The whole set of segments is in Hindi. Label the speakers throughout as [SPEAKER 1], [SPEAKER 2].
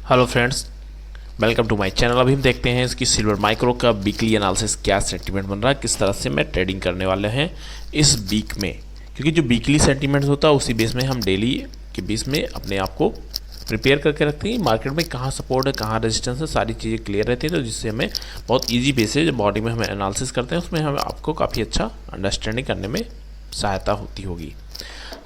[SPEAKER 1] Hello friends, welcome to my channel. अभी हम देखते हैं इसकी सिल्वर माइक्रो का वीकली एनालिसिस क्या सेंटीमेंट बन रहा है, किस तरह से मैं ट्रेडिंग करने वाले हैं इस वीक में। क्योंकि जो वीकली सेंटीमेंट होता है उसी बेस में हम डेली के बेस में अपने आप को प्रिपेयर करके रखते हैं। मार्केट में कहाँ सपोर्ट है, कहाँ रेजिस्टेंस है, सारी चीज़ें क्लियर रहती है, तो जिससे हमें बहुत ईजी बेस से जब बॉडी में हम एनालिसिस करते हैं उसमें हमें आपको काफ़ी अच्छा अंडरस्टैंडिंग करने में सहायता होती होगी।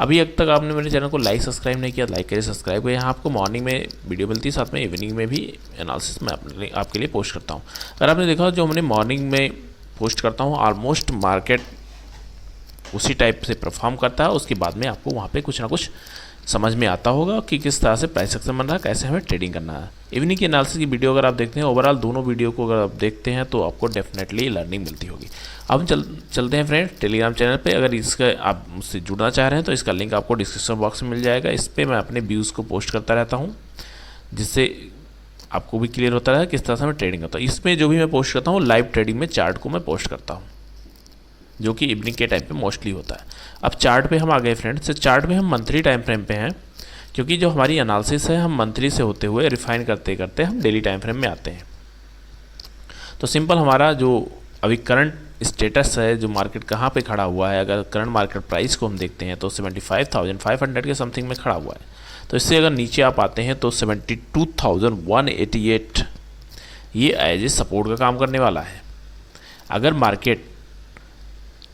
[SPEAKER 1] अभी अब तक आपने मेरे चैनल को लाइक सब्सक्राइब नहीं किया, लाइक करिए, सब्सक्राइब करिए। यहाँ आपको मॉर्निंग में वीडियो मिलती है, साथ में इवनिंग में भी एनालिसिस मैं आपके लिए पोस्ट करता हूँ। अगर आपने देखा जो हमने मॉर्निंग में पोस्ट करता हूँ, ऑलमोस्ट मार्केट उसी टाइप से परफॉर्म करता है। उसके बाद में आपको वहाँ पे कुछ ना कुछ समझ में आता होगा कि किस तरह से प्राइस एक्शन बन रहा है, कैसे हमें ट्रेडिंग करना है। इवनिंग की एनालिसिस की वीडियो अगर आप देखते हैं, ओवरऑल दोनों वीडियो को अगर आप देखते हैं तो आपको डेफिनेटली लर्निंग मिलती होगी। अब हम चलते हैं फ्रेंड टेलीग्राम चैनल पे। अगर इसका आप मुझसे जुड़ना चाह रहे हैं तो इसका लिंक आपको डिस्क्रिप्शन बॉक्स में मिल जाएगा। इस पर मैं अपने व्यूज़ को पोस्ट करता रहता हूँ, जिससे आपको भी क्लियर होता है किस तरह से मैं ट्रेडिंग करता हूँ। इसमें जो भी मैं पोस्ट करता हूँ लाइव ट्रेडिंग में चार्ट को मैं पोस्ट करता हूँ, जो कि इवनिंग के टाइम पे मोस्टली होता है। अब चार्ट पे हम आ गए फ्रेंड्स। चार्ट में हम मंथली टाइम फ्रेम पे हैं, क्योंकि जो हमारी एनालिसिस है हम मंथली से होते हुए रिफाइन करते करते हम डेली टाइम फ्रेम में आते हैं। तो सिंपल हमारा जो अभी करंट स्टेटस है, जो मार्केट कहाँ पे खड़ा हुआ है, अगर करंट मार्केट प्राइस को हम देखते हैं तो 75,500 के समथिंग में खड़ा हुआ है। तो इससे अगर नीचे आप आते हैं तो 72,188 ये एज ए सपोर्ट का काम करने वाला है। अगर मार्केट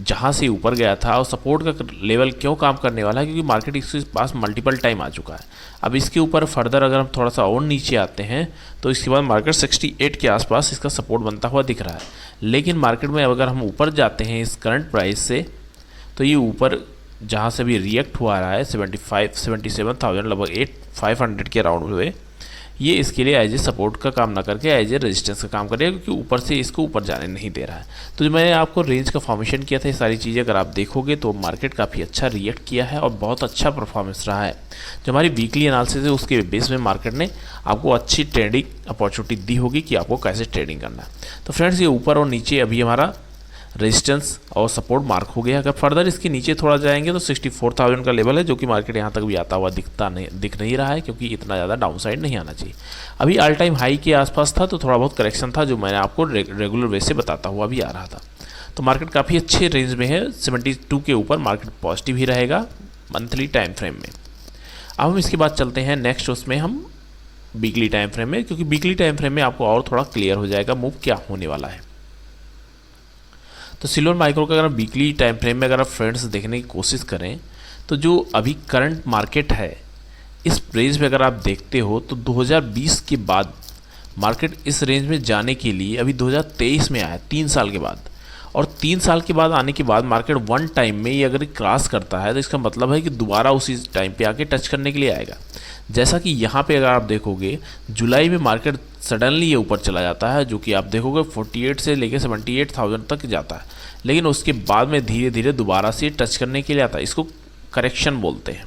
[SPEAKER 1] जहाँ से ऊपर गया था और सपोर्ट का लेवल क्यों काम करने वाला है, क्योंकि मार्केट इसके पास मल्टीपल टाइम आ चुका है। अब इसके ऊपर फर्दर अगर हम थोड़ा सा और नीचे आते हैं तो इसके बाद मार्केट 68 के आसपास इसका सपोर्ट बनता हुआ दिख रहा है। लेकिन मार्केट में अगर हम ऊपर जाते हैं इस करंट प्राइस से, तो ये ऊपर जहाँ से भी रिएक्ट हुआ रहा है 77,000 लगभग 500 के अराउंड हुए, ये इसके लिए एज ए सपोर्ट का काम ना करके एज ए रेजिस्टेंस का काम करेगा, क्योंकि ऊपर से इसको ऊपर जाने नहीं दे रहा है। तो जो मैंने आपको रेंज का फॉर्मेशन किया था, ये सारी चीज़ें अगर आप देखोगे तो मार्केट काफ़ी अच्छा रिएक्ट किया है और बहुत अच्छा परफॉर्मेंस रहा है। जो हमारी वीकली एनालिसिस है उसके बेस में मार्केट ने आपको अच्छी ट्रेडिंग अपॉर्चुनिटी दी होगी कि आपको कैसे ट्रेडिंग करना है। तो फ्रेंड्स, ये ऊपर और नीचे अभी हमारा रेजिस्टेंस और सपोर्ट मार्क हो गया। अगर फर्दर इसके नीचे थोड़ा जाएंगे तो 64,000 का लेवल है, जो कि मार्केट यहाँ तक भी आता हुआ दिख नहीं रहा है, क्योंकि इतना ज़्यादा डाउन साइड नहीं आना चाहिए। अभी ऑल टाइम हाई के आसपास था, तो थोड़ा बहुत करेक्शन था, जो मैंने आपको रेगुलर बेस से बताता हुआ भी आ रहा था। तो मार्केट काफ़ी अच्छे रेंज में है, 72 के ऊपर मार्केट पॉजिटिव ही रहेगा मंथली टाइम फ्रेम में। अब हम इसके बाद चलते हैं नेक्स्ट, उसमें हम वीकली टाइम फ्रेम में, क्योंकि वीकली टाइम फ्रेम में आपको और थोड़ा क्लियर हो जाएगा मूव क्या होने वाला है। तो सिल्वर माइक्रो का अगर वीकली टाइम फ्रेम में अगर आप फ्रेंड्स देखने की कोशिश करें, तो जो अभी करंट मार्केट है इस रेंज में अगर आप देखते हो तो 2020 के बाद मार्केट इस रेंज में जाने के लिए अभी 2023 में आया, 3 साल के बाद। और 3 साल के बाद आने के बाद मार्केट वन टाइम में ये अगर क्रॉस करता है तो इसका मतलब है कि दोबारा उसी टाइम पे आके टच करने के लिए आएगा। जैसा कि यहाँ पे अगर आप देखोगे जुलाई में मार्केट सडनली ये ऊपर चला जाता है, जो कि आप देखोगे 48 से लेकर 78,000 तक जाता है, लेकिन उसके बाद में धीरे धीरे दोबारा से टच करने के लिए आता है। इसको करेक्शन बोलते हैं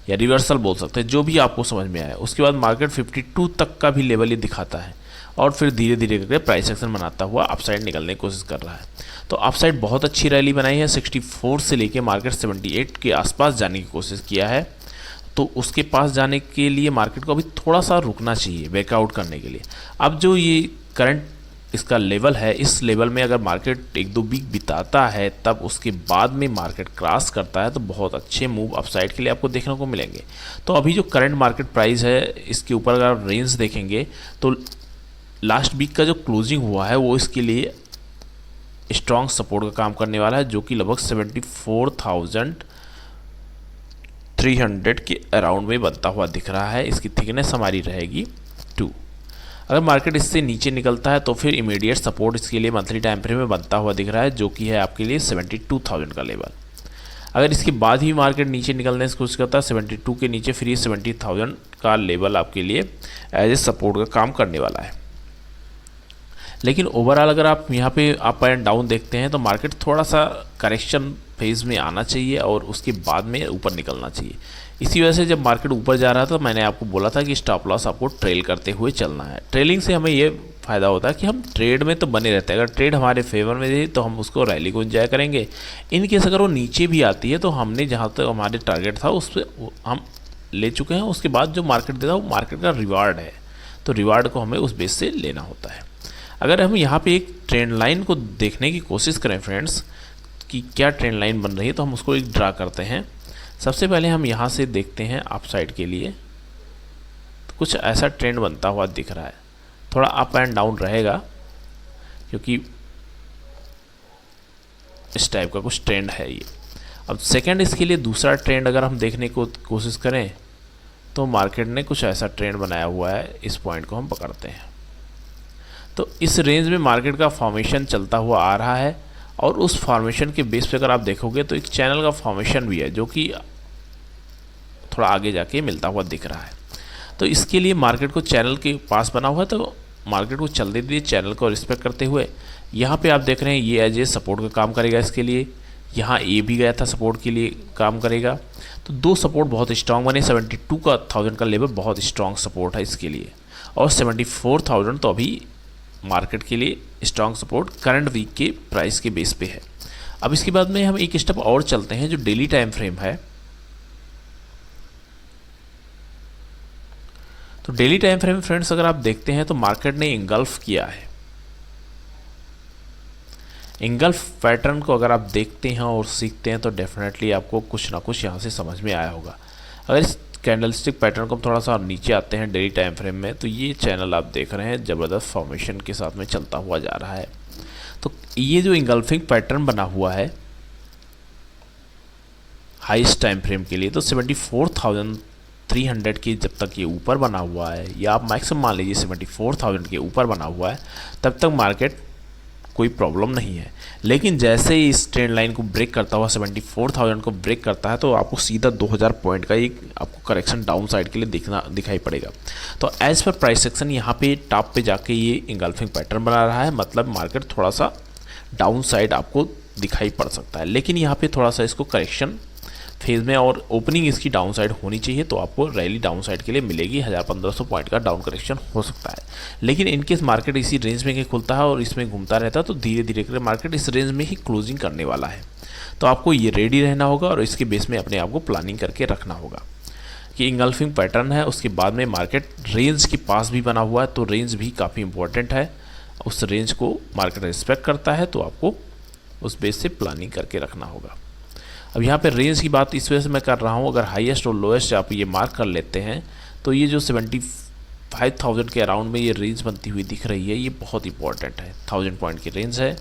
[SPEAKER 1] या रिवर्सल बोल सकते हैं, जो भी आपको समझ में आया। उसके बाद मार्केट 52 तक का भी लेवल ये दिखाता है और फिर धीरे धीरे करके प्राइस एक्शन बनाता हुआ अपसाइड निकलने की कोशिश कर रहा है। तो अपसाइड बहुत अच्छी रैली बनाई है, 64 से लेके मार्केट 78 के आसपास जाने की कोशिश किया है। तो उसके पास जाने के लिए मार्केट को अभी थोड़ा सा रुकना चाहिए बैकआउट करने के लिए। अब जो ये करंट इसका लेवल है, इस लेवल में अगर मार्केट 1-2 वीक बिताता है, तब उसके बाद में मार्केट क्रॉस करता है तो बहुत अच्छे मूव अपसाइड के लिए आपको देखने को मिलेंगे। तो अभी जो करंट मार्केट प्राइस है इसके ऊपर अगर आप रेंज देखेंगे तो लास्ट वीक का जो क्लोजिंग हुआ है वो इसके लिए स्ट्रॉन्ग सपोर्ट का काम करने वाला है, जो कि लगभग 74,300 के अराउंड में बनता हुआ दिख रहा है। इसकी थिकनेस हमारी रहेगी 2। अगर मार्केट इससे नीचे निकलता है तो फिर इमीडिएट सपोर्ट इसके लिए मंथली टाइम फ्रेम में बनता हुआ दिख रहा है, जो कि है आपके लिए 72,000 का लेवल। अगर इसके बाद ही मार्केट नीचे निकलने की कोशिश करता है 72 के नीचे, फिर ये 70,000 का लेवल आपके लिए एज ए सपोर्ट का काम करने वाला है। लेकिन ओवरऑल अगर आप यहाँ पे अप एंड डाउन देखते हैं तो मार्केट थोड़ा सा करेक्शन फेज में आना चाहिए और उसके बाद में ऊपर निकलना चाहिए। इसी वजह से जब मार्केट ऊपर जा रहा था तो मैंने आपको बोला था कि स्टॉप लॉस आपको ट्रेल करते हुए चलना है। ट्रेलिंग से हमें ये फ़ायदा होता है कि हम ट्रेड में तो बने रहते हैं। अगर ट्रेड हमारे फेवर में रही तो हम उसको रैली को एंजॉय करेंगे। इन केस अगर वो नीचे भी आती है तो हमने जहाँ तक हमारे टारगेट था उस पर हम ले चुके हैं, उसके बाद जो मार्केट देता है वो मार्केट का रिवार्ड है, तो रिवार्ड को हमें उस बेस से लेना होता है। अगर हम यहाँ पे एक ट्रेंड लाइन को देखने की कोशिश करें फ्रेंड्स कि क्या ट्रेंड लाइन बन रही है, तो हम उसको एक ड्रा करते हैं। सबसे पहले हम यहाँ से देखते हैं अप साइड के लिए, तो कुछ ऐसा ट्रेंड बनता हुआ दिख रहा है, थोड़ा अप एंड डाउन रहेगा क्योंकि इस टाइप का कुछ ट्रेंड है ये। अब सेकंड इसके लिए दूसरा ट्रेंड अगर हम देखने को कोशिश करें तो मार्केट ने कुछ ऐसा ट्रेंड बनाया हुआ है, इस पॉइंट को हम पकड़ते हैं। तो इस रेंज में मार्केट का फॉर्मेशन चलता हुआ आ रहा है और उस फॉर्मेशन के बेस पे अगर आप देखोगे तो एक चैनल का फॉर्मेशन भी है जो कि थोड़ा आगे जाके मिलता हुआ दिख रहा है। तो इसके लिए मार्केट को चैनल के पास बना हुआ है, तो मार्केट को चलते दिए चैनल को रिस्पेक्ट करते हुए यहाँ पे आप देख रहे हैं ये एज ए सपोर्ट का काम करेगा। इसके लिए यहाँ ए भी गया था, सपोर्ट के लिए काम करेगा। तो दो सपोर्ट बहुत स्ट्रांग बने, 72,000 का लेवल बहुत स्ट्रांग सपोर्ट है इसके लिए, और 74,000 तो अभी मार्केट के लिए स्ट्रांग सपोर्ट करंट वीक के प्राइस के बेस पे है। अब इसके बाद में हम एक स्टेप और चलते हैं जो डेली टाइम फ्रेम है। तो डेली टाइम फ्रेम फ्रेंड्स अगर आप देखते हैं तो मार्केट ने इंगल्फ किया है। इंगल्फ पैटर्न को अगर आप देखते हैं और सीखते हैं तो डेफिनेटली आपको कुछ ना कुछ यहाँ से समझ में आया होगा। अगर इस कैंडलस्टिक पैटर्न को हम थोड़ा सा नीचे आते हैं डेली टाइम फ्रेम में, तो ये चैनल आप देख रहे हैं ज़बरदस्त फॉर्मेशन के साथ में चलता हुआ जा रहा है। तो ये जो इंगल्फिंग पैटर्न बना हुआ है हाईएस्ट टाइम फ्रेम के लिए, तो 74,300 के जब तक ये ऊपर बना हुआ है, या आप मैक्सिमम मान लीजिए 74,000 के ऊपर बना हुआ है, तब तक मार्केट कोई प्रॉब्लम नहीं है। लेकिन जैसे ही इस ट्रेंड लाइन को ब्रेक करता हुआ 74,000 को ब्रेक करता है तो आपको सीधा 2000 पॉइंट का एक आपको करेक्शन डाउन साइड के लिए दिखाई पड़ेगा। तो एज पर प्राइस सेक्शन यहाँ पे टॉप पे जाके ये इंगल्फिंग पैटर्न बना रहा है, मतलब मार्केट थोड़ा सा डाउन साइड आपको दिखाई पड़ सकता है। लेकिन यहाँ पे थोड़ा सा इसको करेक्शन फेज में और ओपनिंग इसकी डाउन साइड होनी चाहिए, तो आपको रैली डाउन साइड के लिए मिलेगी। 1500 पॉइंट का डाउन करेक्शन हो सकता है। लेकिन इनकेस मार्केट इसी रेंज में खुलता है और इसमें घूमता रहता है तो धीरे धीरे करके मार्केट इस रेंज में ही क्लोजिंग करने वाला है। तो आपको ये रेडी रहना होगा और इसके बेस में अपने आप को प्लानिंग करके रखना होगा कि इंगल्फिंग पैटर्न है, उसके बाद में मार्केट रेंज के पास भी बना हुआ है, तो रेंज भी काफ़ी इंपॉर्टेंट है। उस रेंज को मार्केट रिस्पेक्ट करता है, तो आपको उस बेस से प्लानिंग करके रखना होगा। अब यहाँ पे रेंज की बात इस वजह से मैं कर रहा हूँ, अगर हाईएस्ट और लोएस्ट आप ये मार्क कर लेते हैं तो ये जो 75,000 के अराउंड में ये रेंज बनती हुई दिख रही है, ये बहुत इंपॉर्टेंट है। 1000 पॉइंट की रेंज है,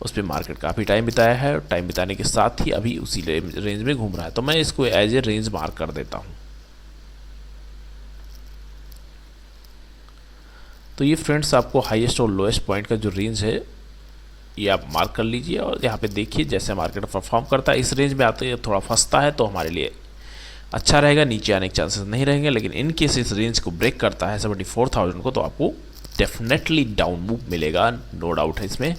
[SPEAKER 1] उस पर मार्केट काफ़ी टाइम बिताया है और टाइम बिताने के साथ ही अभी उसी रेंज में घूम रहा है, तो मैं इसको एज ए रेंज मार्क कर देता हूँ। तो ये फ्रेंड्स आपको हाईएस्ट और लोएस्ट पॉइंट का जो रेंज है ये आप मार्क कर लीजिए और यहाँ पे देखिए जैसे मार्केट परफॉर्म करता है। इस रेंज में आते हैं थोड़ा फंसता है तो हमारे लिए अच्छा रहेगा, नीचे आने के चांसेस नहीं रहेंगे। लेकिन इन केस इस रेंज को ब्रेक करता है 74,000 को, तो आपको डेफिनेटली डाउन मूव मिलेगा, नो डाउट है इसमें,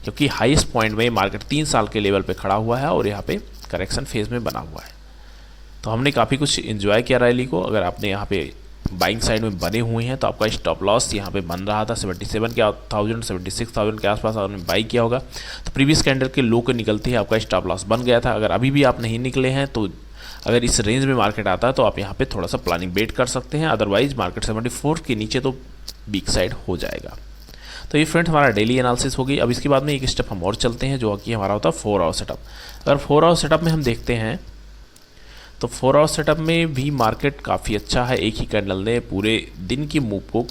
[SPEAKER 1] क्योंकि हाईएस्ट पॉइंट में मार्केट 3 साल के लेवल पे खड़ा हुआ है और यहाँ पे करेक्शन फेज में बना हुआ है। तो हमने काफ़ी कुछ इन्जॉय किया रैली को। अगर आपने यहाँ पे बाइंग साइड में बने हुए हैं तो आपका स्टॉप लॉस यहाँ पे बन रहा था 77,000 76,000 के आसपास आपने बाई किया होगा, तो प्रीवियस कैंडल के लो के निकलते ही आपका स्टॉप लॉस बन गया था। अगर अभी भी आप नहीं निकले हैं तो अगर इस रेंज में मार्केट आता है तो आप यहाँ पे थोड़ा सा प्लानिंग बेट कर सकते हैं, अदरवाइज मार्केट 74 के नीचे तो वीक साइड हो जाएगा। तो ये फ्रेंड्स हमारा डेली एनालिसिस होगी। अब इसके बाद में एक स्टेप हम और चलते हैं जो कि हमारा होता है 4 आवर सेटअप। अगर 4 आवर सेटअप में हम देखते हैं तो 4 आवर सेटअप में भी मार्केट काफ़ी अच्छा है। एक ही कैंडल ने पूरे दिन की मूव को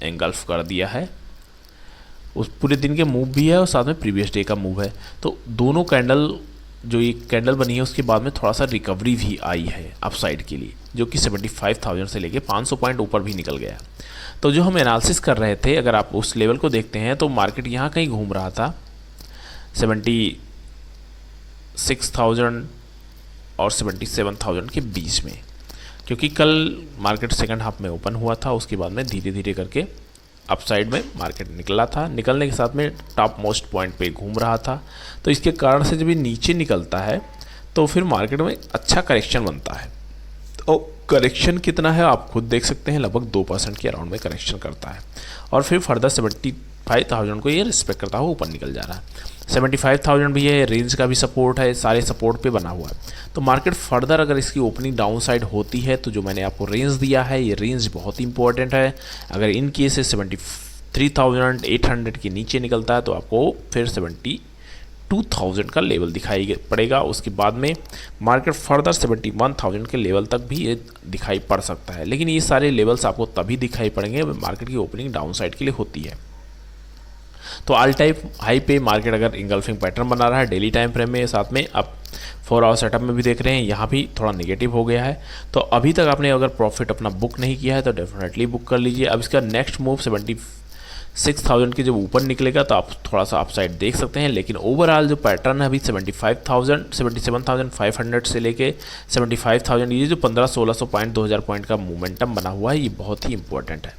[SPEAKER 1] एंगल्फ कर दिया है, उस पूरे दिन के मूव भी है और साथ में प्रीवियस डे का मूव है। तो दोनों कैंडल जो ये कैंडल बनी है उसके बाद में थोड़ा सा रिकवरी भी आई है अपसाइड के लिए, जो कि 75,000 से लेके 500 पॉइंट ऊपर भी निकल गया। तो जो हम एनालिसिस कर रहे थे, अगर आप उस लेवल को देखते हैं तो मार्केट यहाँ कहीं घूम रहा था 76,000 और 77,000 के बीच में, क्योंकि कल मार्केट सेकंड हाफ में ओपन हुआ था, उसके बाद में धीरे धीरे करके अपसाइड में मार्केट निकला था। निकलने के साथ में टॉप मोस्ट पॉइंट पे घूम रहा था, तो इसके कारण से जब ये नीचे निकलता है तो फिर मार्केट में अच्छा करेक्शन बनता है। तो करेक्शन कितना है आप खुद देख सकते हैं, लगभग 2% के अराउंड में करेक्शन करता है और फिर फर्दर 75,000 को ये रिस्पेक्ट करता हुआ ऊपर निकल जा रहा है। 75,000 भी है, रेंज का भी सपोर्ट है, सारे सपोर्ट पे बना हुआ है। तो मार्केट फर्दर अगर इसकी ओपनिंग डाउन साइड होती है तो जो मैंने आपको रेंज दिया है ये रेंज बहुत ही इंपॉर्टेंट है। अगर इन केस 73,800 के नीचे निकलता है तो आपको फिर 72,000 का लेवल दिखाई पड़ेगा। उसके बाद में मार्केट फर्दर 71,000 के लेवल तक भी ये दिखाई पड़ सकता है, लेकिन ये सारे लेवल्स आपको तभी दिखाई पड़ेंगे मार्केट की ओपनिंग डाउन साइड के लिए होती है। तो ऑल टाइम हाई पे मार्केट अगर इंगल्फिंग पैटर्न बना रहा है डेली टाइम फ्रेम में, साथ में आप 4 आवर सेटअप में भी देख रहे हैं, यहाँ भी थोड़ा नेगेटिव हो गया है। तो अभी तक आपने अगर प्रॉफिट अपना बुक नहीं किया है तो डेफिनेटली बुक कर लीजिए। अब इसका नेक्स्ट मूव 76,000 के जब ऊपर निकलेगा तो आप थोड़ा सा अपसाइड देख सकते हैं, लेकिन ओवरऑल जो पैटर्न है अभी 75,000 77,500 से लेके 75,000, ये जो 1500-1600 पॉइंट 2000 पॉइंट का मोमेंटम बना हुआ है ये बहुत ही इंपॉर्टेंट है।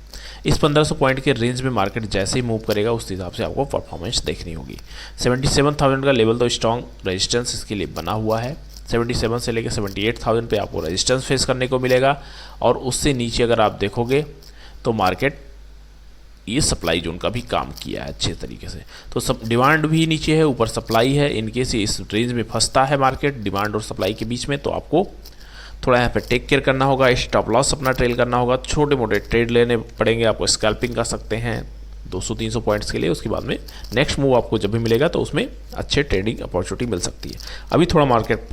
[SPEAKER 1] इस 1500 पॉइंट के रेंज में मार्केट जैसे ही मूव करेगा उस हिसाब से आपको परफॉर्मेंस देखनी होगी। 77,000 का लेवल तो स्ट्रॉन्ग रेजिस्टेंस इसके लिए बना हुआ है। 77 से लेकर 78,000 पे आपको रेजिस्टेंस फेस करने को मिलेगा, और उससे नीचे अगर आप देखोगे तो मार्केट ये सप्लाई जोन का भी काम किया है अच्छे तरीके से। तो सब डिमांड भी नीचे है, ऊपर सप्लाई है। इनकेस इस रेंज में फंसता है मार्केट डिमांड और सप्लाई के बीच में तो आपको थोड़ा यहाँ पे टेक केयर करना होगा, स्टॉप लॉस अपना ट्रेल करना होगा, छोटे मोटे ट्रेड लेने पड़ेंगे आपको, स्कैल्पिंग कर सकते हैं 200-300 पॉइंट्स के लिए। उसके बाद में नेक्स्ट मूव आपको जब भी मिलेगा तो उसमें अच्छे ट्रेडिंग अपॉर्चुनिटी मिल सकती है। अभी थोड़ा मार्केट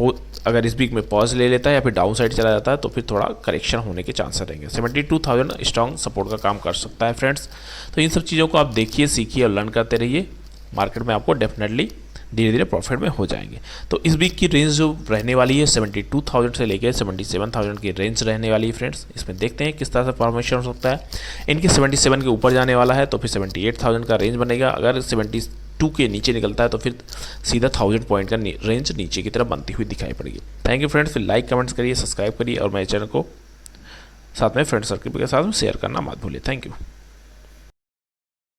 [SPEAKER 1] अगर इस वीक में पॉज ले लेता है या फिर डाउन साइड चला जाता है तो फिर थोड़ा करेक्शन होने के चांसेस रहेंगे। 72,000 स्ट्रॉन्ग सपोर्ट का काम कर सकता है फ्रेंड्स। तो इन सब चीज़ों को आप देखिए, सीखिए और लर्न करते रहिए। मार्केट में आपको डेफिनेटली धीरे धीरे प्रॉफिट में हो जाएंगे। तो इस वीक की रेंज जो रहने वाली है 72,000 से लेकर 77,000 की रेंज रहने वाली है फ्रेंड्स। इसमें देखते हैं किस तरह से फॉर्मेशन हो सकता है। इनके 77 के ऊपर जाने वाला है तो फिर 78,000 का रेंज बनेगा। अगर 72 के नीचे निकलता है तो फिर सीधा 1000 पॉइंट का रेंज नीचे की तरफ बनती हुई दिखाई पड़ेगी। Thank you friends. फिर लाइक कमेंट्स करिए, सब्सक्राइब करिए और मेरे चैनल को साथ में फ्रेंड सर्कल के साथ शेयर करना मत भूलिए। Thank you.